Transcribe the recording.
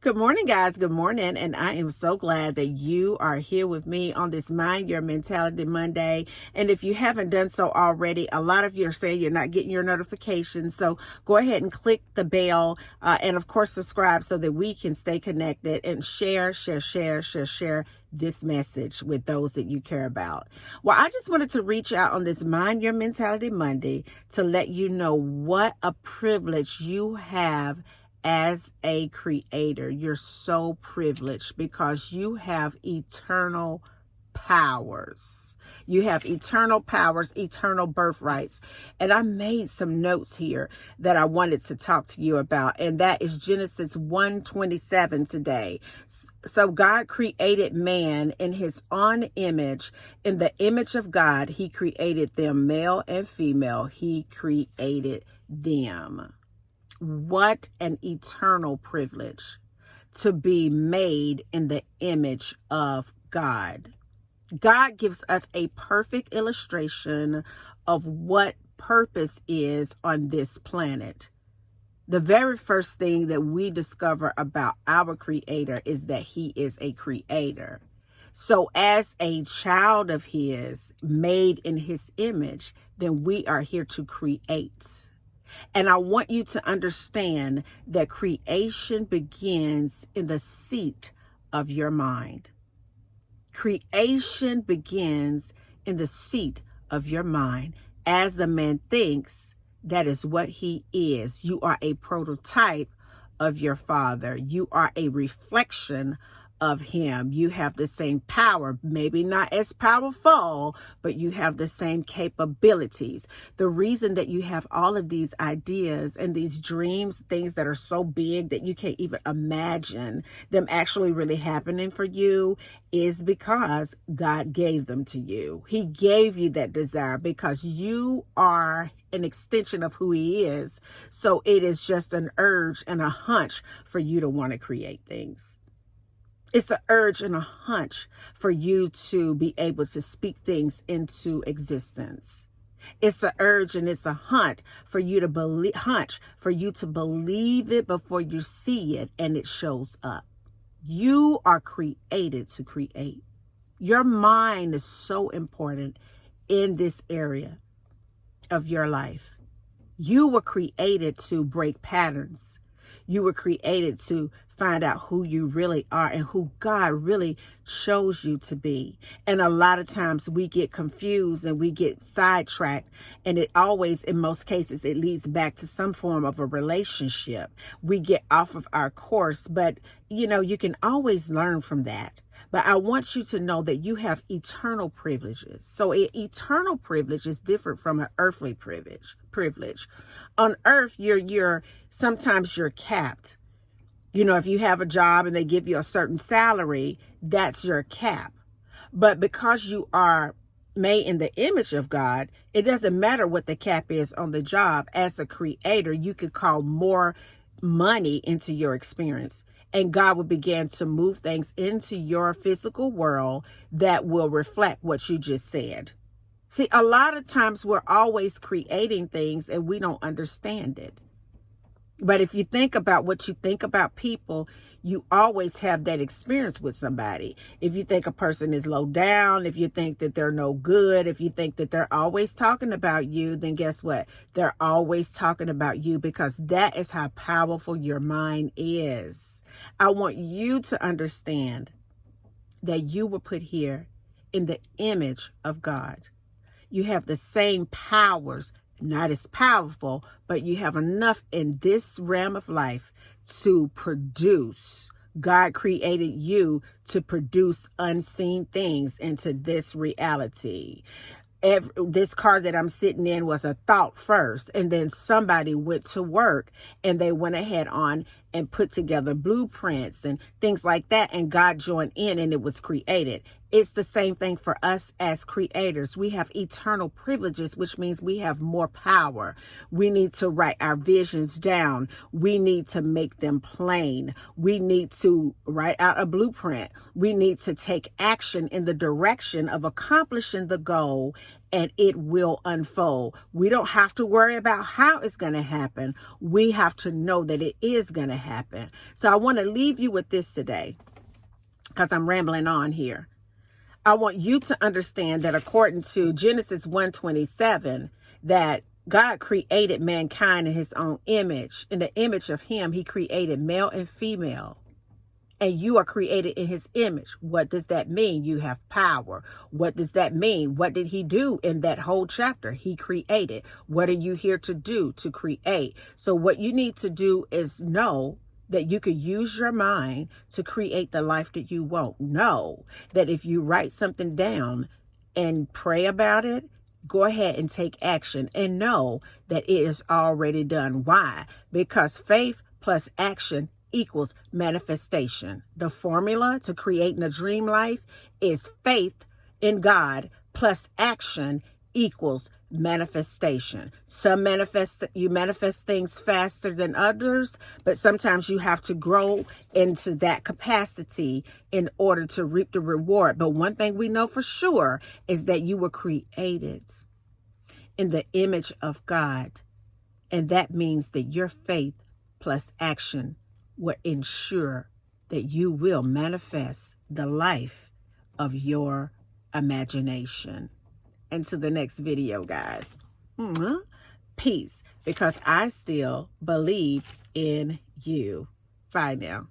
Good morning, guys. Good morning. And I am so glad that you are here with me on this Mind Your Mentality Monday. And if you haven't done so already, a lot of you are saying you're not getting your notifications. So go ahead and click the bell and, of course, subscribe so that we can stay connected and share this message with those that you care about. Well, I just wanted to reach out on this Mind Your Mentality Monday to let you know what a privilege you have as a creator. You're so privileged because you have eternal powers. You have eternal powers, eternal birthrights. And I made some notes here that I wanted to talk to you about. And that is Genesis 1:27 today. So God created man in his own image. In the image of God, he created them, male and female. He created them. What an eternal privilege to be made in the image of God. God gives us a perfect illustration of what purpose is on this planet. The very first thing that we discover about our Creator is that He is a creator. So as a child of His, made in His image, then we are here to create. And I want you to understand that creation begins in the seat of your mind. Creation begins in the seat of your mind. As a man thinks, that is what he is. You are a prototype of your Father. You are a reflection of Him. You have the same power, maybe not as powerful, but you have the same capabilities. The reason that you have all of these ideas and these dreams, things that are so big that you can't even imagine them actually really happening for you, is because God gave them to you. He gave you that desire because you are an extension of who He is. So it is just an urge and a hunch for you to want to create things. It's an urge and a hunch for you to be able to speak things into existence. It's an urge and it's a hunch for you to believe it before you see it and it shows up. You are created to create. Your mind is so important in this area of your life. You were created to break patterns. You were created to find out who you really are and who God really chose you to be. And a lot of times we get confused and we get sidetracked. And it always, in most cases, it leads back to some form of a relationship. We get off of our course, but you can always learn from that. But I want you to know that you have eternal privileges. So an eternal privilege is different from an earthly privilege. On earth, sometimes you're capped. If you have a job and they give you a certain salary, that's your cap. But because you are made in the image of God, it doesn't matter what the cap is on the job. As a creator, you could call more money into your experience. And God will begin to move things into your physical world that will reflect what you just said. See, a lot of times we're always creating things and we don't understand it. But if you think about what you think about people, you always have that experience with somebody. If you think a person is low down, if you think that they're no good, if you think that they're always talking about you, then guess what? They're always talking about you because that is how powerful your mind is. I want you to understand that you were put here in the image of God. You have the same powers, not as powerful, but you have enough in this realm of life to produce. God created you to produce unseen things into this reality. This car that I'm sitting in was a thought first, and then somebody went to work and they went ahead on and put together blueprints and things like that, and God joined in and it was created. It's the same thing for us as creators. We have eternal privileges, which means we have more power. We need to write our visions down. We need to make them plain. We need to write out a blueprint. We need to take action in the direction of accomplishing the goal, and it will unfold. We don't have to worry about how it's going to happen. We have to know that it is going to happen. So I want to leave you with this today, because I'm rambling on here. I want you to understand that according to Genesis 1:27, that God created mankind in his own image. In the image of him, he created male and female. And you are created in his image. What does that mean? You have power. What does that mean? What did he do in that whole chapter? He created. What are you here to do? To create. So what you need to do is know that you could use your mind to create the life that you want. Know that if you write something down and pray about it, go ahead and take action, and know that it is already done. Why? Because faith plus action equals manifestation. The formula to creating a dream life is faith in God plus action equals manifestation. You manifest things faster than others, but sometimes you have to grow into that capacity in order to reap the reward. But one thing we know for sure is that you were created in the image of God. And that means that your faith plus action will ensure that you will manifest the life of your imagination. Until the next video, guys. Peace, because I still believe in you. Bye now.